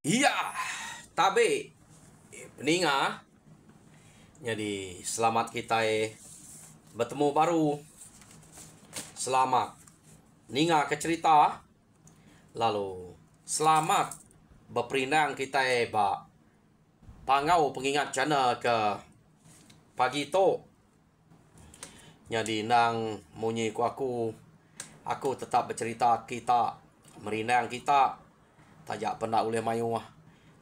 Iya, tabe peninga. Jadi selamat kita bertemu baru. Selamat ninga ke cerita. Lalu selamat berperinang kita pangau pengingat jana ke pagi to. Jadi nang munyi ku aku tetap bercerita kita merinang kita. Tajak pernah oleh mayu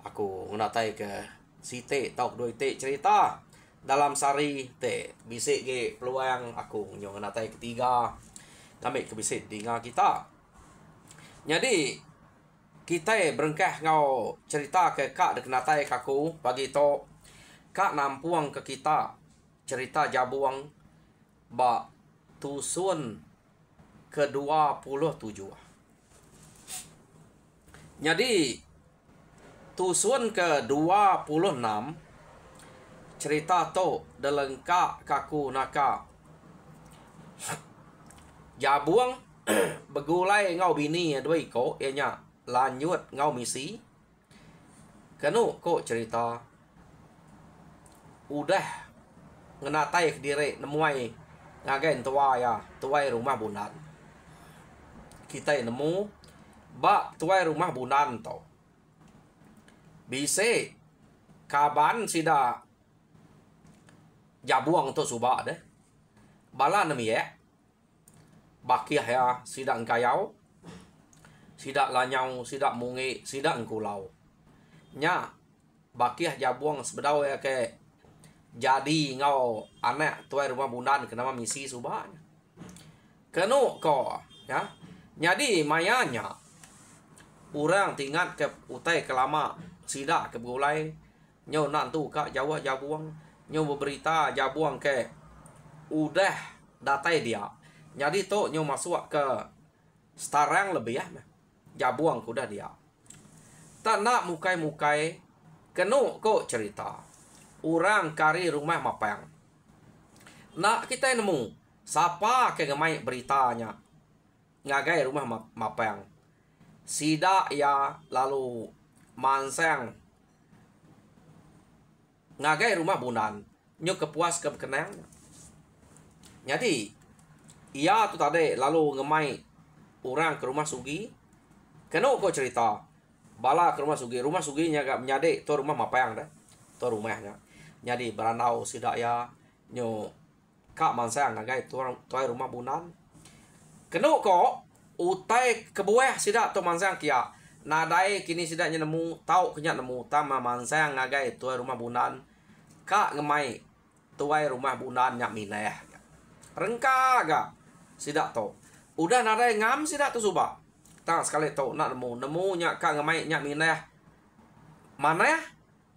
aku ngunatai ke site tau doi te cerita dalam sari te bisik ge peluang aku ngunatai ketiga kami ke bisik dengar kita. Jadi kita berengkah ngau cerita ke kak dek natai kaku bagi to kak nampuang ke kita cerita jabuang ba tusun ke-27. Jadi tusun ke-26 cerita to delengkak kaku naka jabuang begulai ngau bini doi ko ianya lanjut ngau misi kenu ko cerita udah ngenatai diri nemuai ngagen tuai rumah bunan kita nemu ba tuai rumah bunan to bise kaban sida jabuang to suba deh bala nemi bakiah ya sida engkayau sida lanyau sida mungi sida engkulau nya bakiah jabuang sebedau ya ke jadi ngau anak tuai rumah bunan kenapa misi suba kenu ko ya jadi mayanya orang tingkat ke utai kelama sida ke begulai nyo nantu kak jawa jabuang nyo berita jabuang ke udah datai dia jadi to nyo masuk ke starang lebih ya jabuang kuda dia tak nak mukai kenu ko cerita orang kari rumah mapang nak kita nemu siapa ke gemai beritanya ngagai rumah mapang sida ya lalu mansang ngagai rumah bunan nyo kepuas kekenang jadi ia tu tadi lalu ngemai orang ke rumah sugi kena kau cerita bala ke rumah sugi nya gak menyade tu rumah mapayang dah tu rumahnya jadi beranau sida ya nyo kak mansang ngagai tu rumah bunan kena kau utai kebuah sida to mansang kia nadai kini sida nemu tau kenya nemu tama mansang ngagai tuai rumah bunan kak ngemai tuai rumah bunan nyak mineh rengka ga sida to udah nadai ngam sida tu suba tang sekali to nak nemu nyak kak ngemai nyak mineh mana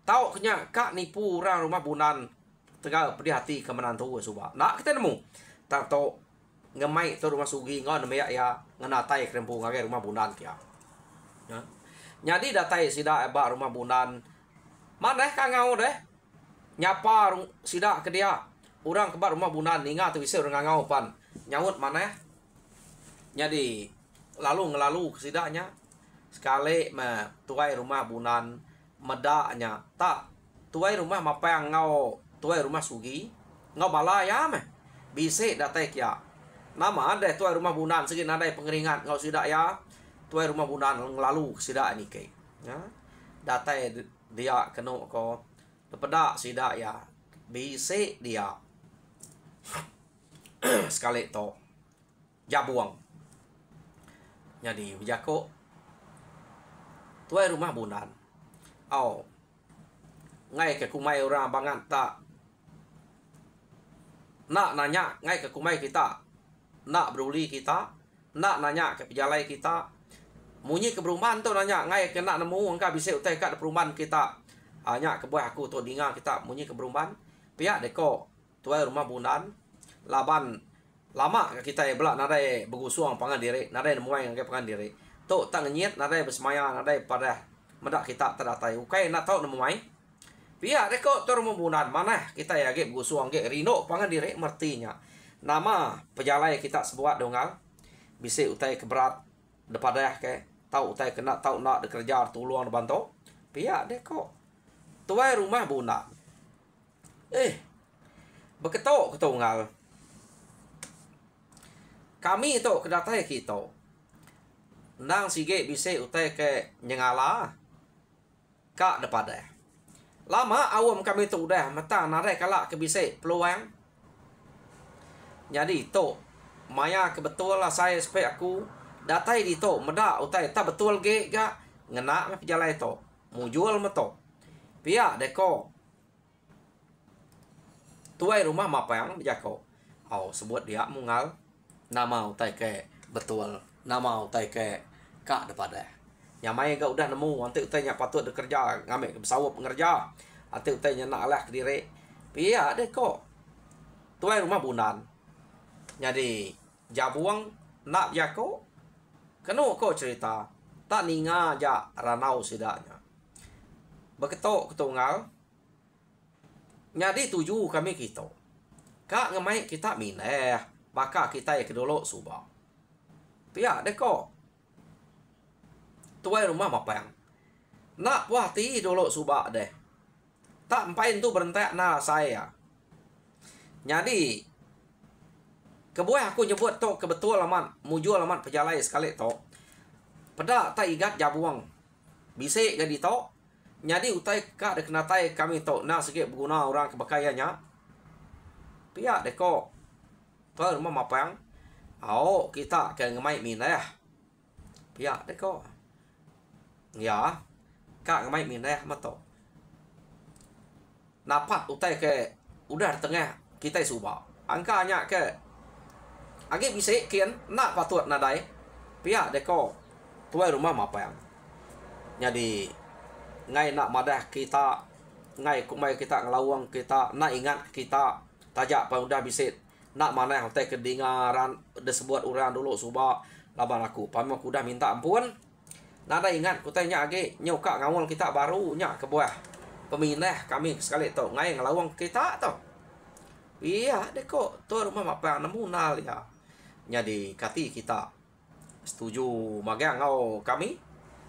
tau kenya kak nipu orang rumah bunan tegal pedih hati ke menantu suba nak kita nemu tak to ngemai tu rumah sugi ngon meyak ya ngenatai krempu ngagai rumah bunan kia ya jadi datai sida eba rumah bunan mana ka ngau deh nyapa sida ke dia orang kebar rumah bunan ninga tu bisa orang ngau pan nyaut mana jadi ngelalu ke sidanya sekali tuai rumah bunan medaknya tak tuai rumah mapang ngau tuai rumah sugi ngau balaya bisa datai kia nama ada tuai rumah bunan segini ada pengeringan ngau sida ya tuai rumah bunan ngelalu sida ni ke ya datai dia kena ko pedak sida ya bisa dia sekali to jabuang jadi bijako tuai rumah bunan ngai ke kumai orang bangan tak nak nanya ngai ke kumai kita nak beruli kita nak nanya ke pejalai kita munyi ke perumahan tu nanya ngai ke nak nemu engkau bisa utai kat perumahan kita hanya ke buah aku tu dengar kita munyi ke perumahan pihak deko tuai rumah bunan laban lama kita belak nadai bergusuang pangan diri nadai nemuai ngagai pangan diri tu tak ngenyit nadai bersemaya nadai pada medak kita terdatai ukai nak tahu nemuai pihak deko tu rumah bunan mana kita ya ge bergusuang ge rino pangan diri mertinya nama pejalai kita sebuat dongal bisa utai keberat daripada ke tahu utai kena tahu nak bekerja tolong bantu Pihak deko. Tuai rumah bunan. Berketok ketunggal. Kami tu kedatai kita. Nang sige bisa utai ke nyengala. Kak depada. Lama awam kami tu dah mata narai kalak ke bisa peluang. Jadi tu maya kebetul lah saya supaya aku datai di tu medak utai tak betul ge ga ngena me pejalai tu. Mujul meto. Pihak deko. Tuai rumah mapang berjako. Sebut dia mungal. Nama utai ke betul. Nama utai ke kak depada. Nyamai ga udah nemu. Nanti utai nya patut bekerja. Ngambil ke bersawap pengerja. Nanti utai nya nak lah ke diri. Pihak deko. Tuai rumah bunan. Jadi jabuang nak berjako. Kena kau cerita. Tak ninga ja ranau sidaknya. Berketok ketunggal. Jadi tuju kami kita. Kak ngemai kita mineh. Maka kita yang kedolok subak. Pihak deko. Tuai rumah mapang. Nak puah ti dolok subak deh. Tak empain tu berentak na saya. Jadi. Kebuah aku nyebut tu kebetul aman. Mujul aman pejalai sekali tu. Pada tak igat jabuang. Bisik jadi tu. Jadi utai kak dek natai kami tu nak sikit berguna orang kebakaiannya. Pihak deko. Tuai rumah mapang. Kita ke ngemai mineh. Pihak deko. Ya. Kak ngemai mineh mato. Napat utai ke udah tengah kita subak. Angkanya ke agi bisik kian nak patut nadai. Pihak deko. Tuai rumah mapang. Jadi ngai nak madah kita, ngai kumai kita ngelawang kita, nak ingat kita tajak udah bisik nak mana hotel kedengaran disebut orang dulu subak laban aku pamak aku dah minta ampun. Nada ingat ku tanya age nyoka ngawal kita baru nya ke buah pemindah kami sekali tu ngai ngelawang kita tu. Iya deko tu rumah mapang nemu nal ya. Jadi kati kita setuju magang ngau kami.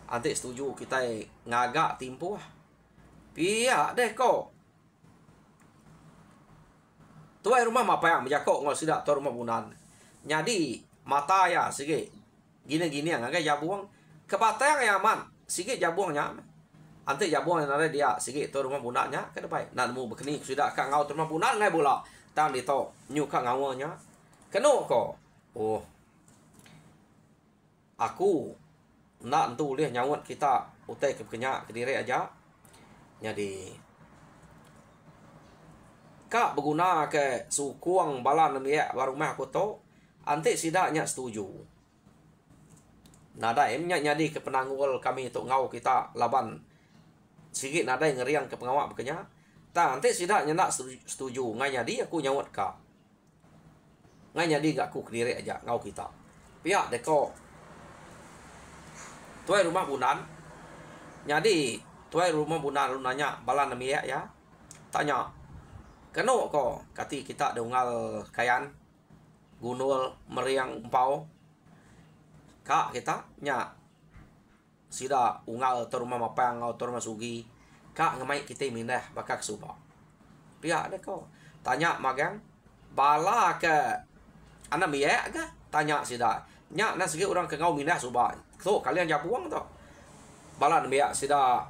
Antik setuju kita ngagak timpuh. Pihak deko. Tuai rumah mapang berjakok ngol sidak tu rumah bunan. Jadi mata ya sikit. Gini-gini yang agak jabuang. Kepatang ya man. Sikit jabuangnya. Antik jabuang yang ada dia. Sikit tu rumah bunannya. Ke depan. Nak nemu berkeni. Sudah kak ngau tu rumah bunan. Ngai bola. Tang di to. Nyu kak ngawanya. Kena ko. Aku. Nak tu boleh nyawat kita. Utai ke kenyak ke diri aja. Jadi. Kak berguna ke sukuang balan miak baru rumah aku tu. Antik sidaknya setuju. Nada emnya nyadi ke penanggul kami untuk ngau kita laban. Sikit nada ngeriang ke pengawak berkenya. Tak antik sidaknya nak setuju. Ngai nyadi aku nyawat kak. Ngai nyadi gak aku ke diri aja ngau kita. Pihak deko. Tuai rumah bunan. Jadi tuai rumah bunan lu nanya balan miak ya. Tanya. Kena ko kati kita dengal kayan gunul meriang empau. Kak kita nya sida ungal tu rumah mapang atau rumah sugi. Kak ngemai kita mindah bakak suba. Pihak deko. Tanya magang bala ke anak miak ke? Tanya sida. Nya na segi orang ke ngau mindah suba. So kalian jabuang tu. Balan miak sida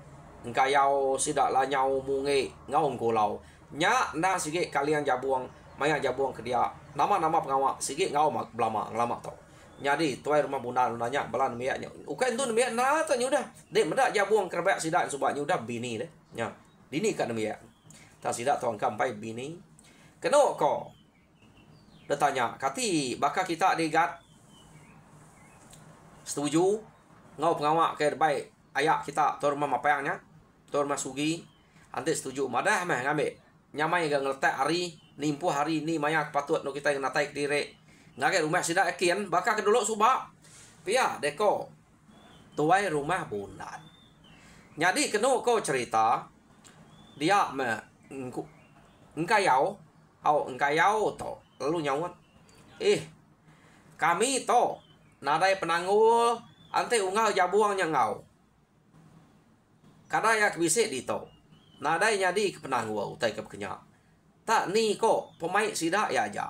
engkayau sida lanyau mungi ngau ngkulau. Nya na sikit kalian jabuang maya jabuang ke dia nama-nama pengawak sikit ngau mak belama ngelama tu. Jadi tuai rumah bunan nanya balan miaknya. Ukai tu miak na tanya udah. Dek mendak jabuang kerbak sidak subaknya udah bini deh. Nya. Dini kat miak. Tak sidak tuan kampai bini. Kena ko. Dia tanya, kati bakal kita digat setuju ngau pengawak ke baik ayak kita tu rumah mapayangnya. Tu rumah sugi. Antik setuju madah mah ngambil. Nyamai gak ngeletak hari nimpuh hari ni maya patut no kita natai ke diri ngagai rumah sidak kian bakal kedolok subak pia deko tuai rumah bunan. Jadi kena ko cerita dia me engkayau to lalu nyawat kami to nadai penanggul ante ungal jabuangnya ngau kadaya kebisik dito. Nadai nyadi kepenang gua utai ke kenya. Tak ni ko pemain sida ya aja.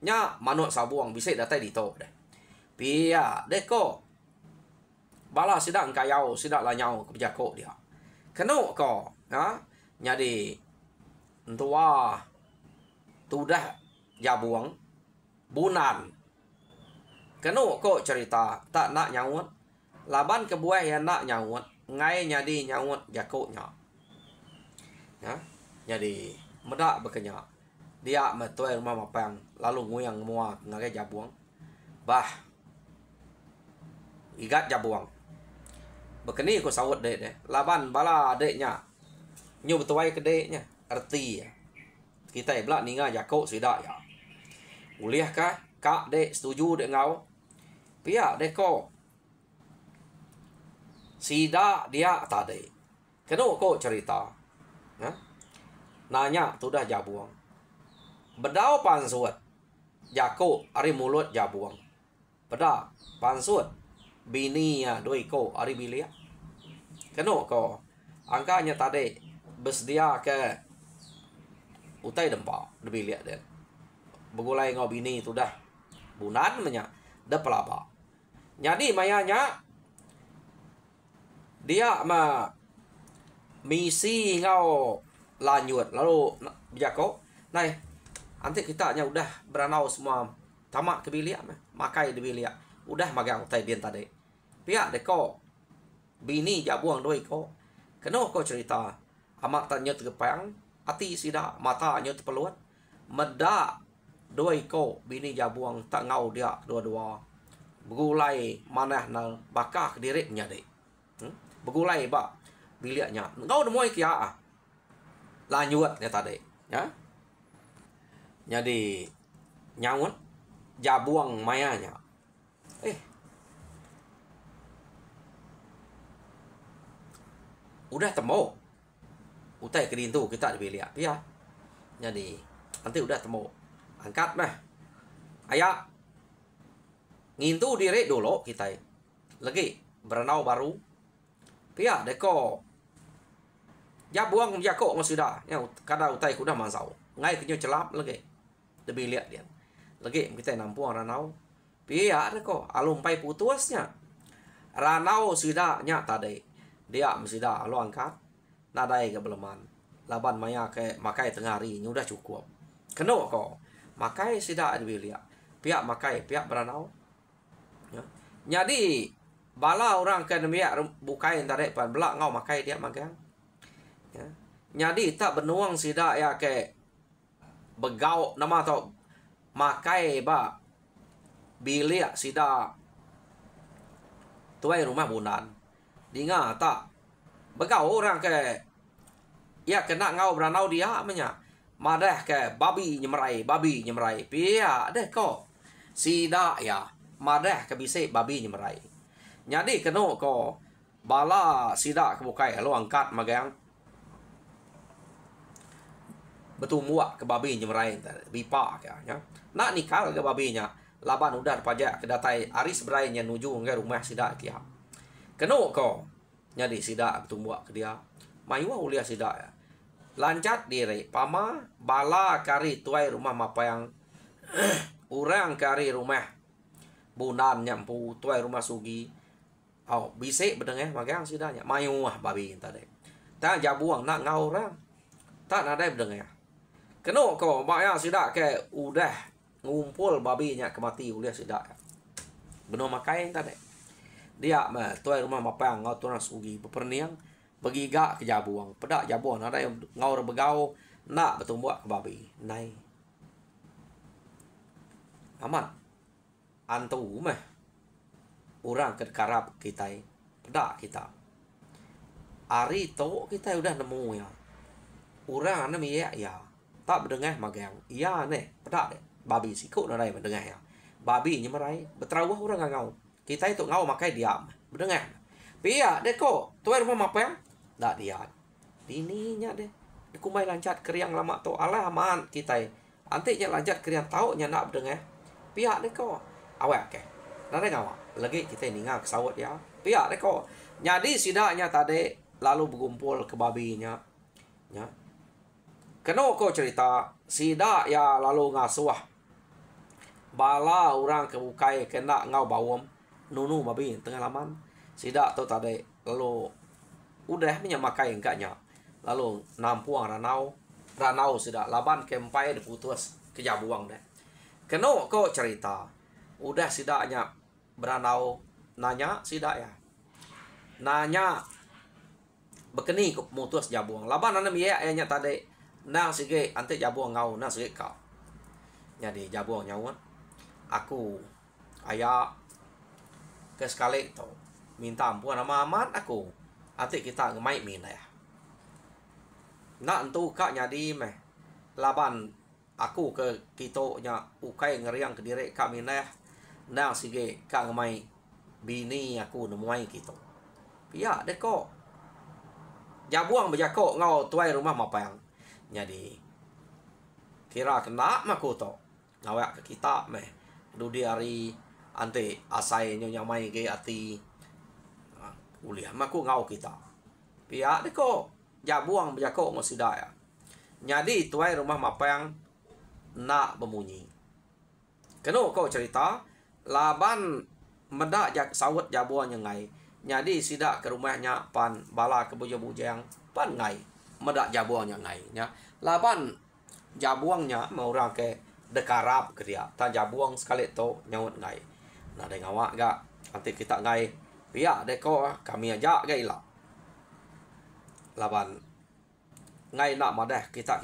Nya manuk sabuang bisik datai dito deh. Pia deh ko. Bala sida engkayau sida lanyau kebejako dia. Keno ko, ha? Nyadi tua tudah jabuang bunan. Keno ko cerita tak nak nyawut. Laban kebuah yang nak nyawut. Ngai nyadi nyawut jakoknya. Ya, jadi medak berkenyak. Dia metuai rumah mapang lalu nguyang mua ngagai jabuang. Bah. Igat jabuang. Bekeni ko sawut dek deh. Laban bala adeknya. Nyu betuai ke deknya. Erti. Kita belak ninga jakok sidak ya. Uliah kah? Kak dek setuju dek ngau. Pihak dek ko. Sidak dia tadi. Keno ko cerita. Ha? Nanya tu dah jabuang. Bedau pansut. Jako ari mulut jabuang. Beda pansut. Bini ya doi ko ari bilia. Keno ko. Angkanya tadi bersedia ke utai dempa de bilia den. Begulai ngau bini tu dah bunan menya de pelaba. Jadi mayanya dia misi ngau lanjut lalu jako nai nanti kita hanya udah beranau semua tamak ke bilik makai di bilik udah magang tai dia tadi pihak deko bini jabuang doi ko keno ko cerita amak tanya tergepang ati sida mata nyut peluat meda doi ko bini jabuang tak ngau dia dua-dua begulai manah nal bakah diri nyade begulai ba biliknya ngau demoi kia lanjut ya tadi ya jadi nyawut jabuang mayanya udah temu utai ke dintu kita di bilik ya jadi nanti udah temu angkat mah ayak ngintu diri dulu kita lagi berenau baru pihak deko jabuang jako masida ya kada utai kuda mansau ngai kenyo celap lagi lebih lihat dia lagi kita nampuang ranau pihak deko alumpai putusnya ranau sida nya tadi dia masida lo angkat nadai ke beleman laban maya ke makai tengah hari ni udah cukup keno ko makai sida di bilik pihak makai pihak beranau ya. Jadi bala orang ke demiak bukai tarik pan belak ngau makai dia magang ya. Jadi tak benuang sida ya ke begau nama tau makai ba bilik sida tuai rumah bunan dinga tak begau orang ke ya kena ngau beranau dia menya madah ke babi nyemerai pia deh ko sida ya madah ke bisik babi nyemerai jadi keno ko bala sida ke bukai lo angkat magang betul muak ke babi nyemerai bipa ke ya nak nikal ke babinya laban udah pajak ke datai aris berainya nuju ke rumah sida kia keno ko jadi sida betul muak ke dia mayua ulia sida ya lancat diri pama bala kari tuai rumah mapayang orang kari rumah bunan nyampu tuai rumah sugi bisik bedengeh magang sidanya mayuah babi tadi tak jabuang nak ngau orang tak nadai bedengeh keno ko maya sida ke udah ngumpul babinya kemati ulia sida beno makai tadi dia tuai rumah mapayang ngau tuan sugi beperniang begiga ke jabuang pedak jabuang ada yang ngau begau nak bertumbuh ke babi nai amat antu mah orang ke karab kita pedak kita ari to kita udah nemu ya orang ana mi ya tak berdengar magang iya ne pedak deh babi sikut ada yang berdengar ya babi nyemerai beterawah orang ngau kita itu ngau makai diam berdengar pia deko tuai rumah mapayang tak dia bininya deh dikumai lancat keriang lama tu alah aman kita antiknya lancat keriang tahu nya nak berdengar pihak deh ko awak ke nada ngawa lagi kita ninga kesawat ya pihak deh ko jadi sidaknya tadi lalu berkumpul ke babinya. Ya. Kena ko cerita, sida ya lalu ngasuah. Bala orang ke bukai kena ngau bawam. Nunu babi tengah laman. Sida tu tadi. Lalu udah punya makai enggaknya. Lalu nampuang ranau. Ranau sida. Laban kempai diputus ke jabuang deh. Kena ko cerita. Udah sidaknya beranau. Nanya sida ya. Nanya. Bekeni mutus jabuang. Laban anam ya ayahnya tadi. Nang sige ante jabuang ngau. Nang sige kau. Jadi jabuang nyawat. Aku ayah ke sekali tu minta ampun nama amat aku. Ante kita ngemai mina ya. Nak entu kak nyadi meh. Laban aku ke kita nya ukai ngeriang ke diri kak mina ya. Nang sige kak ngemai bini aku nemuai kita. Pia deko. Jabuang berjakok ngau tuai rumah mapang. Jadi kira kena maku to. Ngawak ke kita meh. Dudi hari ante asai nyonya mai ge ati. Kuliah maku ngau kita. Pia deko jabuang berjakok ngau sida ya. Jadi tuai rumah mapang nak bemunyi. Keno kau cerita laban medak jak sawat jabuang yang ngai. Jadi sida ke rumahnya pan bala ke bujang pan ngai. Medak jabuang yang ngai nya. Laban jabuangnya mau orang ke dekarap ke dia. Tan jabuang sekali tu nyawut ngai. Nah de ngawak gak nanti kita ngai. Pia deko kami aja gak ila. Laban ngai nak madah kita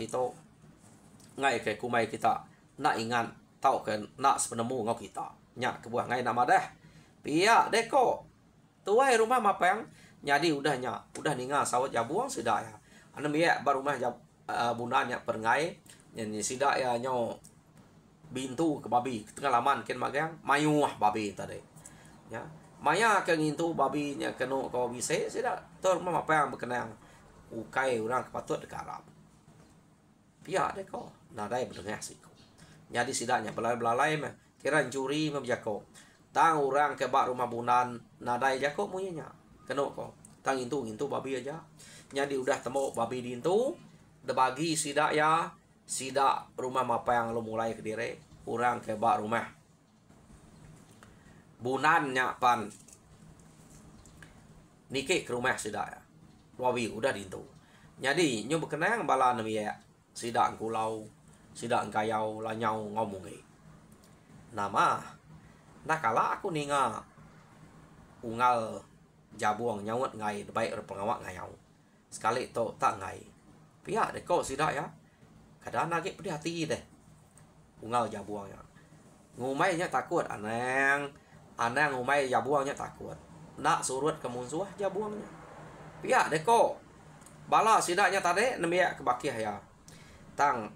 ngai ke kumai kita nak ingat tahu ke nak sepenemu ngau kita. Nya ke buah ngai nak madah. Pia deko tuai rumah mapang jadi udah ninga sawat jabuang sudah ya. Anu ya baru rumah bunanya perngai nyanyi sida ya nyo bintu ke babi tengah laman ken magang mayuah babi tadi. Ya. Maya ke ngintu babi nya keno ko bise sida tor rumah mapang berkenang ukai orang kepatut dekarap. Pia deko nadai berdengah siku. Jadi sidanya belalai mah kira juri membjako. Tang orang ke bak rumah bunan nadai jako muinya. Keno ko. Tang intu babi aja. Jadi udah temu babi dintu debagi sida ya. Sida rumah mapang lo mulai ke dire. Orang ke bak rumah bunannya pan. Niki ke rumah sida ya. Wawi udah dintu. Jadi nyo berkenang bala nami ya. Sida kulau, sida kayau lanyau ngomongi. Nama nah kala aku ninga ungal jabuang nyawat ngai baik pengawak ngayau. Sekali to tak ngai. Pia deko sida ya. Kadang nagi pedih hati deh. Ungal jabuangnya. Ngumainya takut anang ngumai jabuangnya takut. Nak surut ke munsuah jabuangnya. Pia deko bala sidanya tadi nemia kebakiah ya. Tang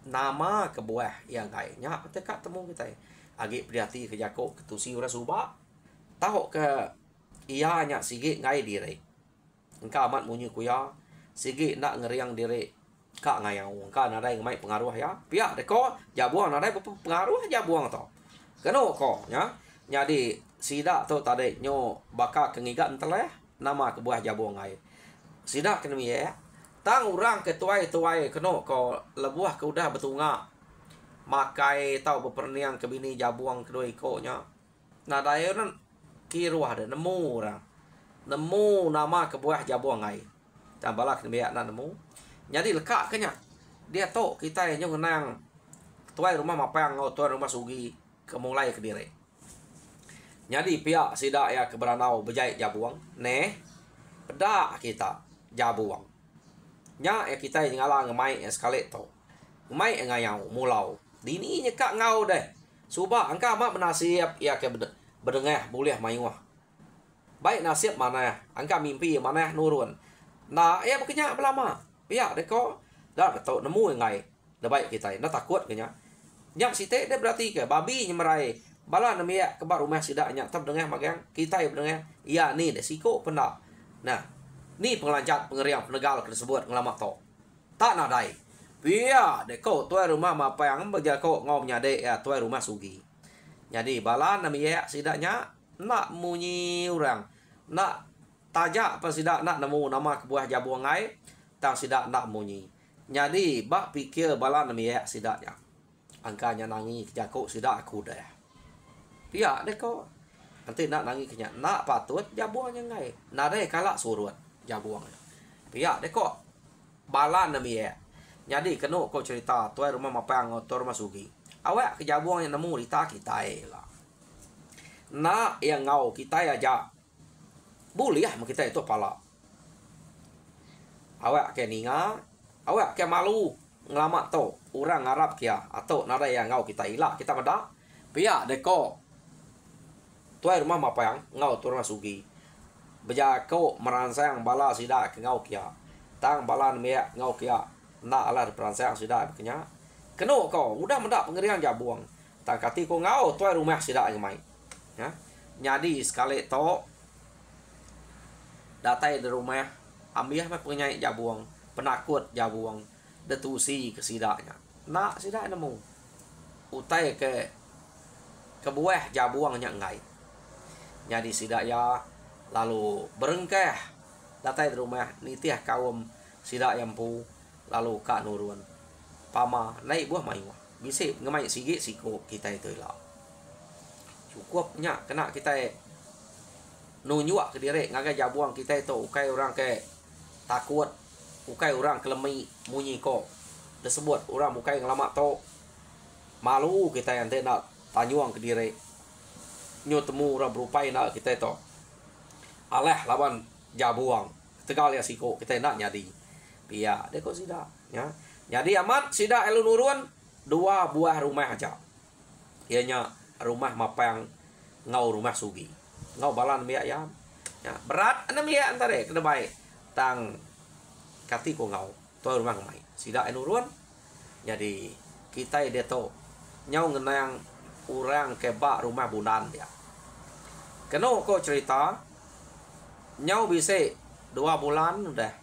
nama kebuah yang ngai nya ketika temu kita. Agi priati ke jako ketusi ura suba. Tahu ke iya nya sigi ngai diri. Engka amat munyi kuya. Sigi nak ngeriang diri. Kak ngayau. Engka nadai ngemai pengaruh ya. Pia deko jabuang nadai pengaruh jabuang to. Keno ko nya. Jadi sida tu tadi nyo baka kengigat enteleh nama kebuah jabuang ngai. Sida kena ya. Tang orang ke tuai keno ko lebuah ke udah betunga. Makai tau beperniang ke bini jabuang kedua ikonya. Nah daerah kiruah ada nemu orang. Nemu nama kebuah jabuang ngai. Dan balak ni biak nak nemu. Jadi lekak kenya. Dia tahu kita yang ngenang tuai rumah mapang atau tuai rumah sugi kemulai ke diri. Jadi pihak sida ya keberanau berjait jabuang. Neh pedak kita jabuang. Nya ya kita yang ngalang ngemai sekali tu. Ngemai ngayau mulau. Dini nyekak ngau deh. Subah angka mak menasiap ya ke berdengah boleh mayuah. Baik nasib mana angka mimpi mana nurun. Nah ya bekenya belama. Ya deko dah betul nemu ngai. Dah baik kita nak takut kenya. Yang site dia berarti ke babi nyemerai. Bala namia ke bar rumah sidaknya tab dengah magang kita ya berdengah. Ya ni deh siko penda. Nah, ni pengelancat pengeriang penegal tersebut ngelamak to. Tak nadai. Pia deko tuai rumah mapang berjako ngau nyade ya tuai rumah sugi. Jadi bala nami ya sidaknya nak munyi orang. Nak tajak apa sidak nak nemu nama kebuah jabuang ngai, tang sidak nak munyi. Jadi bak pikir balan miyak sidak ya. Angkanya nangi kejakuk sidak aku dah. Pihak deko. Nanti nak nangi kenya nak patut jabuang ngai. Nare kalak surut jabuang. Pihak deko. Balan miyak. Jadi kena kau cerita tuai rumah mapang atau rumah sugi. Awak ke jabuang yang nemu rita kita lah. Nak yang ngau kita aja. Boleh lah kita itu pala. Awak ke ninga, awak ke malu ngelamak tu orang Arab kia atau nara yang ngau kita ilah kita pada. Pihak deko. Tuai rumah mapang ngau tu rumah sugi. Berjako merangsang bala sidak ke ngau kia. Tang balan miyak ngau kia. Nak lah perangsang sidak kenya. Kena kau udah mendak pengerian jabuang. Tang kati kau ngau tuai rumah sidak yang mai. Ya. Jadi sekali tu datai di rumah ambil apa penyai jabuang, penakut jabuang, detusi ke sidaknya. Nak sidak nemu. Utai ke buah jabuangnya ngai. Jadi sidak ya lalu berengkeh datai di rumah nitiah kaum sidak yang pu lalu kak nurun. Pama naik buah maiwa. Bisik ngemai sigit siko kita itu lah. Cukupnya kena kita nunjuk ke diri ngagai jabuang kita itu ukai orang ke takut, ukai orang kelemi munyi ko. Disebut orang ukai ngelamak to. Malu kita yang nak tanyuang ke diri. Nyu temu orang berupai nak kita itu. Alah lawan jabuang. Tegal ya siko kita nak nyadi. Pia deko sida ya. Jadi amat sida elu nurun 2 buah rumah aja. Ianya rumah mapang ngau rumah sugi. Ngau balan miak ya. Ya, berat ana miak antare kena baik. Tang kati ko ngau. Tu rumah mai. Sida enurun. Jadi kita dia to nyau ngenang orang kebak rumah bunan dia. Kena ko cerita nyau bisa 2 bulan udah.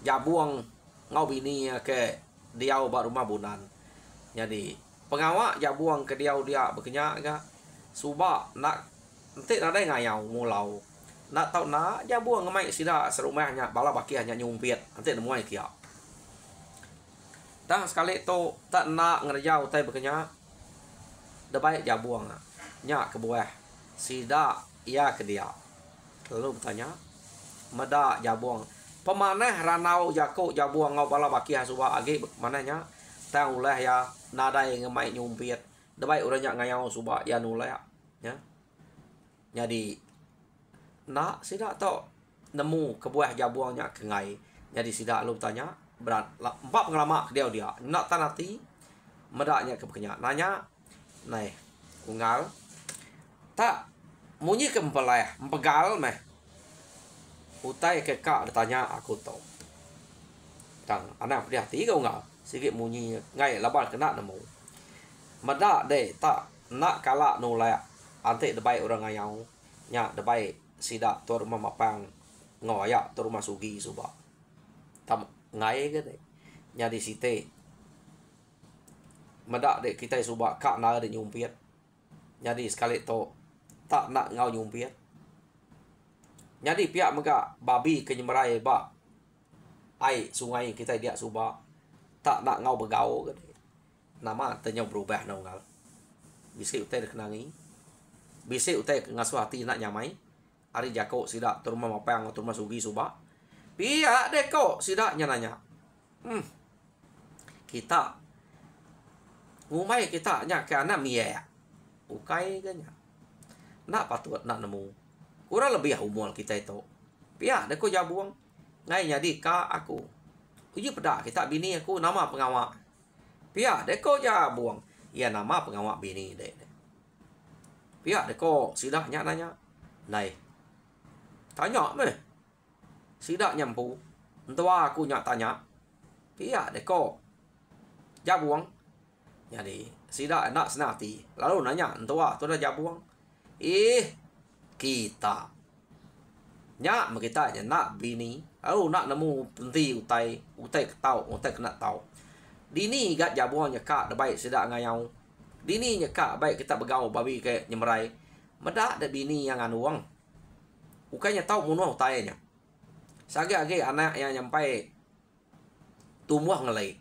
Jabuang ngau bini ke diau bak rumah bunan. Jadi pengawak jabuang ke diau dia berkenyak ke subak nak nanti ada ngayau mulau. Nak tahu nak jabuang ngemai sida serumahnya bala baki hanya nyumpit. Nanti nemu ai kia. Tang sekali tu tak nak ngerjau tai berkenyak. Debai jabuang nya ke buah. Sida ia ke dia. Lalu bertanya, "Meda jabuang pemanah ranau jako jabuang ngau bala baki hasuba agi mananya tang ulah ya nadai ngemai nyumpit debai uranya ngayau suba ya nulah ya. Jadi nak sida to nemu ke buah jabuangnya ke ngai. Jadi sida lu tanya berat 4 pengalaman dia nak tanati medaknya ke bekenya nanya nai unggal tak munyi ke mempegal meh. Utai ke kak ditanya aku tahu. Tang anak dia hati kau enggak? Sikit munyi ngai laban kena nemu. Medak deh tak nak kalak nolak. Ante debai orang ngayau. Nya debai sidak tu rumah mapang ngoyak tu rumah sugi suba. Tam ngai ke deh. Nya di site. Medak deh kita suba kak na de nyumpit. Jadi sekali tu tak nak ngau nyumpit. Jadi pihak mereka babi kenyemerai bak air sungai kita dia suba tak nak ngau bergau ke nama tanya berubah nonggal. Bisik utai kenangi. Bisik utai ngasuh hati nak nyamai. Ari jako sidak turma mapang turma sugi suba. Pihak deko sidaknya nanya. Kita ngumai kita nya ke anak miya. Ukai ke nya. Nak patut nak nemu. Kurang lebih umur kita itu. Pihak deko jabuang. Ngai jadi ka aku. Uji pedak kita bini aku nama pengawak. Pihak deko jabuang. Ya nama pengawak bini dek. Pihak deko sidaknya nanya. Nai. Tanya meh. Sidak nyampu. Entua aku nyak tanya. Pihak deko jabuang. Jadi sidak nak senati. Lalu nanya entua tu dah jabuang. Kita nyak kita nak bini lalu nak nemu penti utai kena tahu dini gat jabuang nyekak baik sedak ngayau dini nyekak baik kita begau babi ke nyemerai medak ada bini yang anuang ukainya tahu munuh utainya. Sagi-agi anak yang nyampai tumbuh ngelai.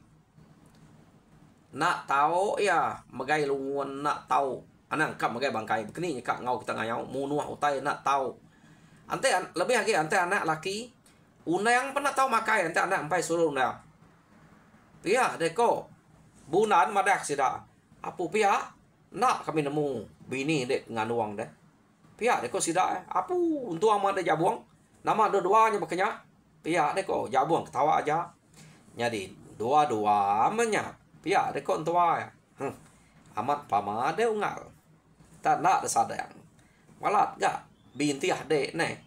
Nak tahu ya magai lunguan nak tahu anak kap magai bangkai begini kak ngau kita ngayau munuh utai nak tahu. Ante lebih lagi ante anak laki unang pernah tahu makai ante anak sampai suruh unang. Pia deko bunan madak sida. Apu pia nak kami nemu bini dek nganuang deh. Pia deko sida apu untuk ama ada jabuang. Nama dua-duanya berkenyak. Pia deko jabuang ketawa aja. Jadi dua-dua amanya. Pia deko tua ya. Amat pama de ungal. Tak nak sadang. Walat gak binti ade ne.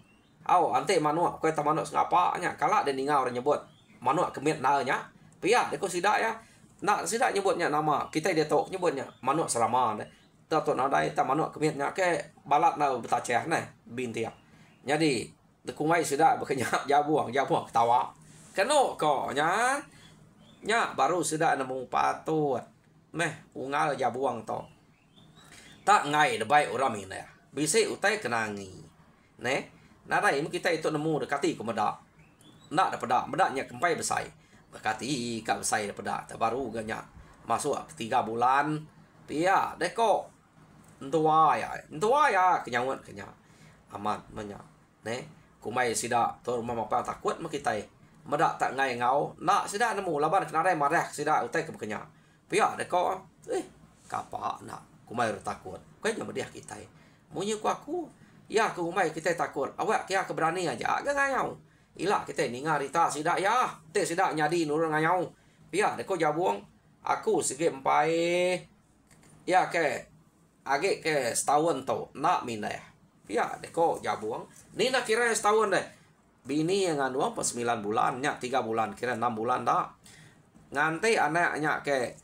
Au ante manuk koe ta manuk ngapa nya kala de ningau nyebut manuk kemit na nya. Pia deko sida ya. Nak sida nyebutnya nama kita dia tok nyebutnya manuk selama ne. Ta tok nadai ta manuk kemit nya ke balat na betaceh ne binti ya. Jadi dekumai sida berkenyak jabuang ketawa. Keno ko nya. Nya baru sudah nemu patut. Meh ungal jabuang to. Tak ngai debai orang ini. Bisa utai kenangi. Ne? Nadai kita itu nemu dekati ke medak. Nak dapat medaknya kempai besai. Berkati kak besai dapat terbaru ganya. Masuk 3 bulan. Pia deko. Entua ya kenyawat kenya. Amat menya. Ne? Kumai sida tu rumah apa takut makitai. Medak tak ngai ngau nak sida nemu laban kenarai marah sida utai ke bekenya. Pia deko kapa nak kumai takut. Kau nya mediah kita. Munyi ku aku ya ke kumai kita takut. Awak kia keberani aja agak ngau. Ila kita ninga rita sida ya. Te sida nyadi nurun ngau. Pia deko jabuang aku segi empai ya ke age ke setahun tu nak mindah. Pia deko jabuang ni nak kira setahun deh. Bini yang nganuang pas 9 bulan, nya 3 bulan, kira 6 bulan dah. Nganti anaknya ke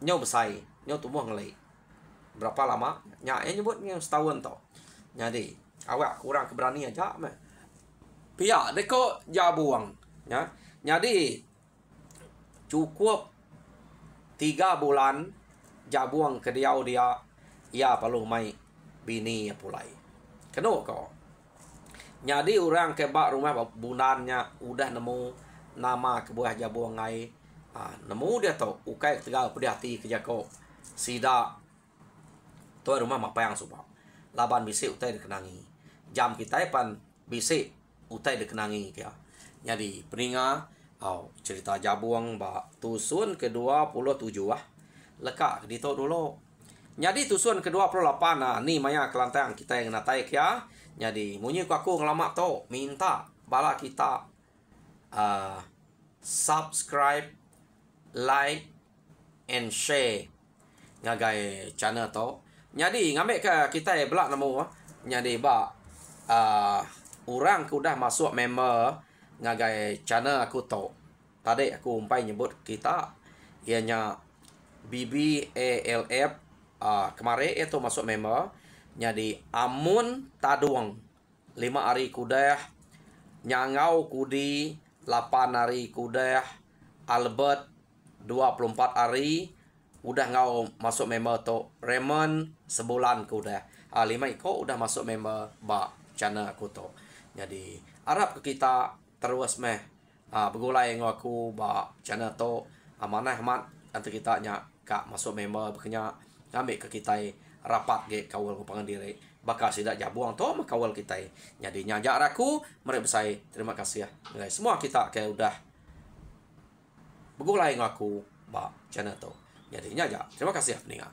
nyo besai, nyo tumbuh ngelai. Berapa lama? Nya nyebutnya setahun tau. Jadi, awak kurang keberani aja meh. Pia deko jabuang, ya. Jadi cukup 3 bulan jabuang ke dia ia perlu mai bini pulai. Keno kau. Jadi orang ke bak rumah bunannya udah nemu nama kebuah jabuang ngai. Nemu dia tu ukai tegal pedih hati kerja ko. Sida tu rumah apa yang subah. Laban bisik utai dikenangi. Jam kita pan bisik utai dikenangi kia. Jadi peringa cerita jabuang ba tusun ke-27 lekak di tu dulu. Jadi tusun ke-28 ni maya kelantang kita yang natai kia. Jadi munyi aku ngelamak tu minta bala kita subscribe, like and share ngagai channel tu. Jadi ngambil ke kita belak nemu jadi ba orang ku dah masuk member ngagai channel aku tu. Tadi aku umpai nyebut kita ianya BBALF kemarin itu masuk member. Jadi amun taduang 5 hari kudah, nyangau kudi 8 hari kudah, Albert 24 hari udah ngau masuk member tu. Raymond sebulan kudah. 5 iko udah masuk member ba channel aku tu. Jadi harap ke kita terus meh bergulai dengan aku ba channel tu. Amanah amat nanti kita nya kak masuk member bekenya ngambil ke kita rapat ge kawal ku pangandiri bakal sida jabuang to makawal kita. Jadi nyajak aku mereka besai. Terima kasih ya guys. Semua kita kayak udah begulai ngaku ba channel to. Jadi nyajak. Terima kasih ya pendengar.